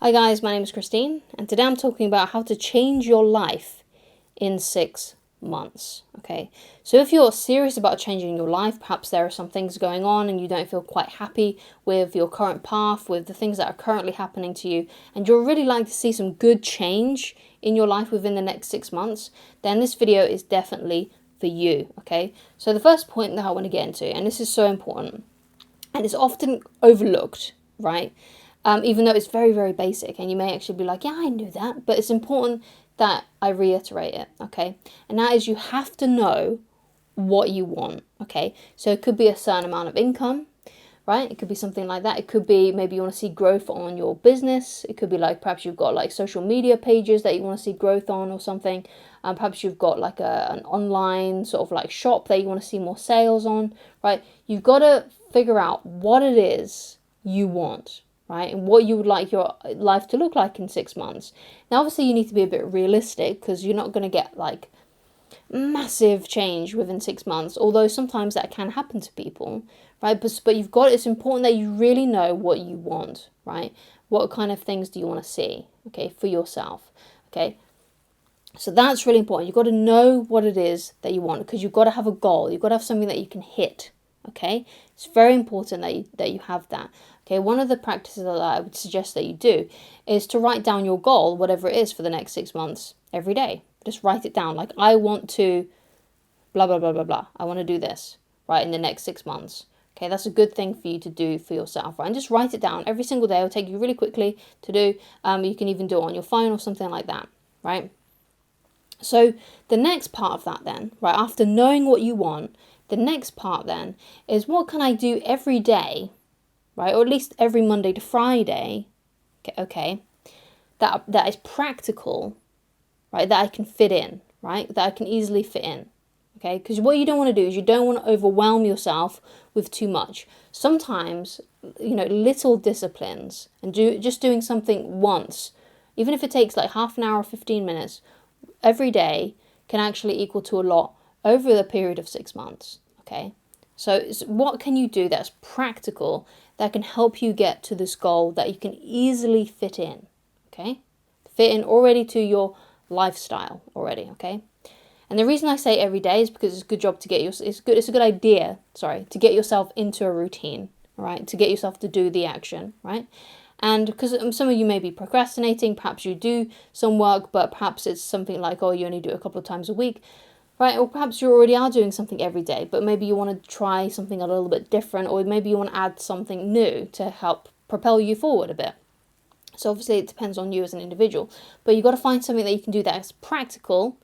Hi guys, my name is Christine, and today I'm talking about how to change your life in 6 months. Okay, so if you're serious about changing your life, perhaps there are some things going on and you don't feel quite happy with your current path, with the things that are currently happening to you, and you'd really like to see some good change in your life within the next 6 months, then this video is definitely for you. Okay, so the first point that I want to get into, and this is so important, and it's often overlooked, right? Even though it's very, very basic, and you may actually be like, yeah, I knew that, but it's important that I reiterate it, okay? And that is, you have to know what you want, okay? So it could be a certain amount of income, right? It could be something like that. It could be maybe you want to see growth on your business. It could be like perhaps you've got like social media pages that you want to see growth on or something. Perhaps you've got like an online sort of like shop that you want to see more sales on, right? You've got to figure out what it is you want, right? And what you would like your life to look like in 6 months. Now, obviously, you need to be a bit realistic because you're not going to get like massive change within 6 months, although sometimes that can happen to people, right? But it's important that you really know what you want, right? What kind of things do you want to see, okay, for yourself, okay? So that's really important. You've got to know what it is that you want because you've got to have a goal. You've got to have something that you can hit, okay? It's very important that you have that. Okay, one of the practices that I would suggest that you do is to write down your goal, whatever it is, for the next 6 months every day. Just write it down. Like, I want to blah, blah, blah, blah, blah. I want to do this, right, in the next 6 months. Okay, that's a good thing for you to do for yourself, right? And just write it down every single day. It'll take you really quickly to do. You can even do it on your phone or something like that, right? So the next part of that then, right, after knowing what you want, the next part then is what can I do every day, right, or at least every Monday to Friday, okay, that is practical, right, that I can fit in, right, that I can easily fit in, okay, because what you don't want to do is you don't want to overwhelm yourself with too much. Sometimes, little disciplines and just doing something once, even if it takes like half an hour or 15 minutes, every day can actually equal to a lot over the period of 6 months, okay? So what can you do that's practical that can help you get to this goal that you can easily fit in, okay? Fit in already to your lifestyle already, okay? And the reason I say every day is because it's a good job to get it's a good idea, to get yourself into a routine, right? To get yourself to do the action, right? And because some of you may be procrastinating, perhaps you do some work, but perhaps it's something like, oh, you only do it a couple of times a week, right? Or perhaps you already are doing something every day, but maybe you want to try something a little bit different, or maybe you want to add something new to help propel you forward a bit. So obviously it depends on you as an individual, but you've got to find something that you can do that is practical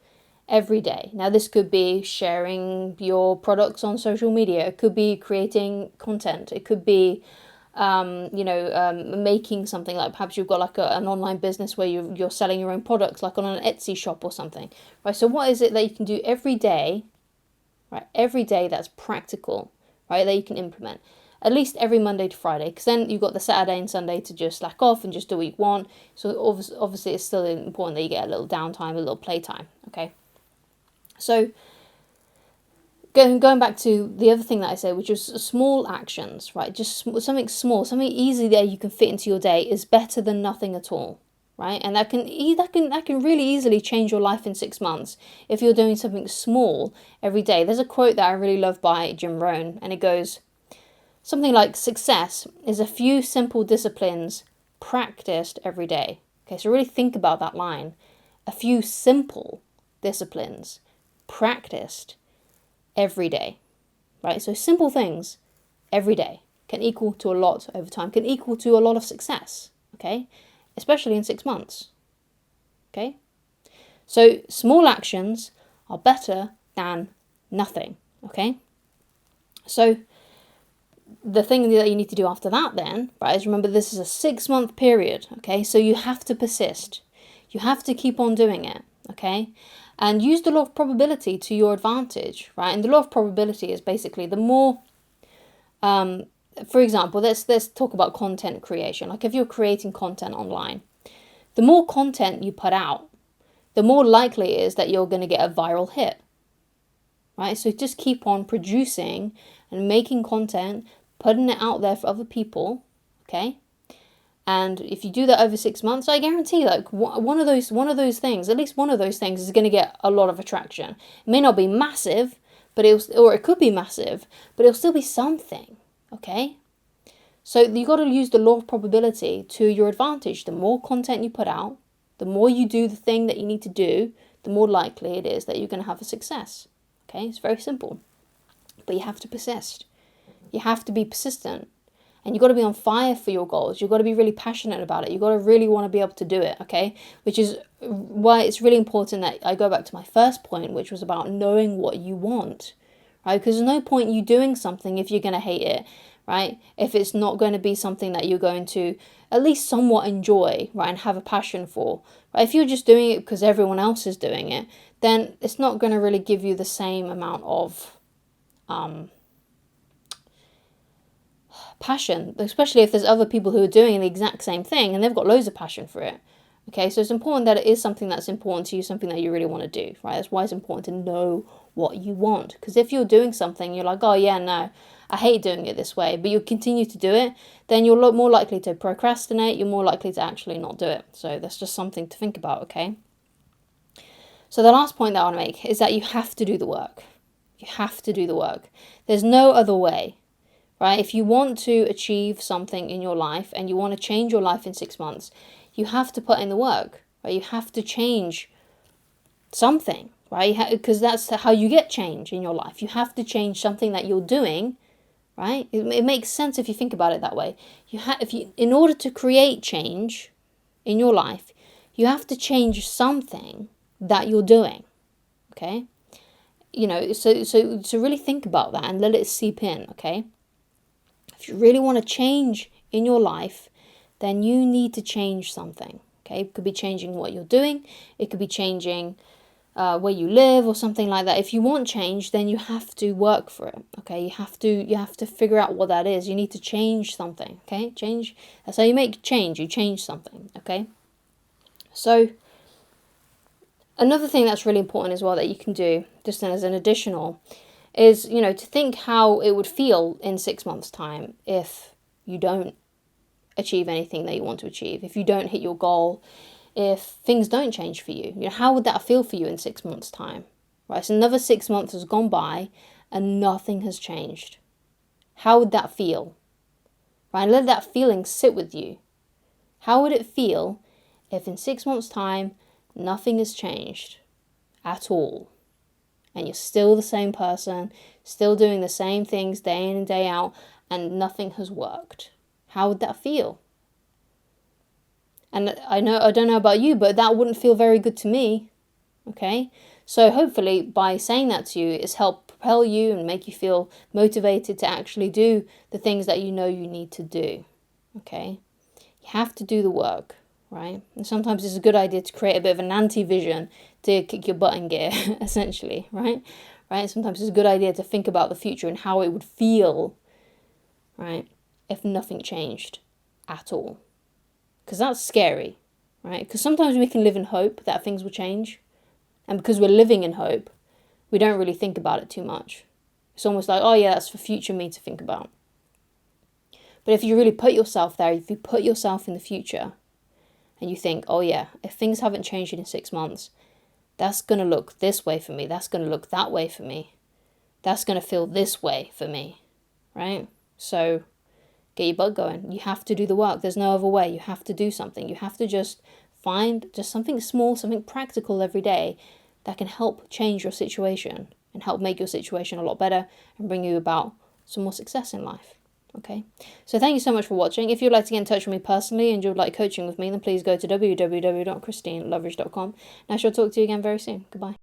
every day. Now, this could be sharing your products on social media. It could be creating content. It could be making something, like perhaps you've got like an online business where you're selling your own products, like on an Etsy shop or something, right? So what is it that you can do every day, right? Every day that's practical, right? That you can implement at least every Monday to Friday, because then you've got the Saturday and Sunday to just slack off and just do what you want. So obviously it's still important that you get a little downtime, a little playtime, okay? So going back to the other thing that I said, which is small actions, right? Just something small, something easy that you can fit into your day is better than nothing at all, right? And that can really easily change your life in 6 months if you're doing something small every day. There's a quote that I really love by Jim Rohn, and it goes something like, "Success is a few simple disciplines practiced every day." Okay, so really think about that line. A few simple disciplines practiced every day, right? So simple things every day can equal to a lot over time, can equal to a lot of success, okay? Especially in 6 months, okay? So small actions are better than nothing, okay? So the thing that you need to do after that then, right, is remember this is a 6-month period, okay? So you have to persist. You have to keep on doing it, okay? And use the law of probability to your advantage, right? And the law of probability is basically the more, for example, let's talk about content creation. Like if you're creating content online, the more content you put out, the more likely it is that you're going to get a viral hit, right? So just keep on producing and making content, putting it out there for other people, okay? And if you do that over 6 months, I guarantee like one of those things, at least one of those things is going to get a lot of attraction. It may not be massive, but it could be massive, but it'll still be something, okay? So you got to use the law of probability to your advantage. The more content you put out, the more you do the thing that you need to do, the more likely it is that you're going to have a success. Okay, it's very simple. But you have to persist. You have to be persistent. And you've got to be on fire for your goals. You've got to be really passionate about it. You've got to really want to be able to do it, okay? Which is why it's really important that I go back to my first point, which was about knowing what you want, right? Because there's no point you doing something if you're going to hate it, right? If it's not going to be something that you're going to at least somewhat enjoy, right? And have a passion for, right? If you're just doing it because everyone else is doing it, then it's not going to really give you the same amount of passion, especially if there's other people who are doing the exact same thing and they've got loads of passion for it. Okay, so it's important that it is something that's important to you, something that you really want to do, right? That's why it's important to know what you want. Because if you're doing something, you're like, oh yeah, no, I hate doing it this way, but you continue to do it, then you're more likely to procrastinate, you're more likely to actually not do it. So that's just something to think about, okay? So the last point that I want to make is that you have to do the work. You have to do the work. There's no other way. Right? If you want to achieve something in your life and you want to change your life in 6 months, you have to put in the work, right? You have to change something, right? Because that's how you get change in your life. You have to change something that you're doing, right? It makes sense if you think about it that way. In order to create change in your life, you have to change something that you're doing, okay? You know, so really think about that and let it seep in, okay? If you really want to change in your life, then you need to change something, okay? It could be changing what you're doing. It could be changing where you live or something like that. If you want change, then you have to work for it, okay? You have to figure out what that is. You need to change something, okay? Change, that's how you make change. You change something, okay? So another thing that's really important as well that you can do, just as an additional, is, you know, to think how it would feel in 6 months' time if you don't achieve anything that you want to achieve, if you don't hit your goal, if things don't change for you. You know, how would that feel for you in 6 months' time? Right, so another 6 months has gone by and nothing has changed. How would that feel? Right, let that feeling sit with you. How would it feel if in 6 months' time nothing has changed at all? And you're still the same person, still doing the same things day in and day out, and nothing has worked. How would that feel? And I don't know about you, but that wouldn't feel very good to me, okay? So hopefully by saying that to you, it's helped propel you and make you feel motivated to actually do the things that you know you need to do, okay? You have to do the work, right? And sometimes it's a good idea to create a bit of an anti-vision to kick your butt in gear, essentially, right? Sometimes it's a good idea to think about the future and how it would feel, right, if nothing changed at all. Because that's scary, right? Because sometimes we can live in hope that things will change. And because we're living in hope, we don't really think about it too much. It's almost like, oh yeah, that's for future me to think about. But if you really put yourself there, if you put yourself in the future, and you think, oh yeah, if things haven't changed in 6 months, that's going to look this way for me. That's going to look that way for me. That's going to feel this way for me, right? So get your butt going. You have to do the work. There's no other way. You have to do something. You have to just find just something small, something practical every day that can help change your situation and help make your situation a lot better and bring you about some more success in life. Okay, so thank you so much for watching. If you'd like to get in touch with me personally and you'd like coaching with me, then please go to www.christineloveridge.com and I shall talk to you again very soon. Goodbye.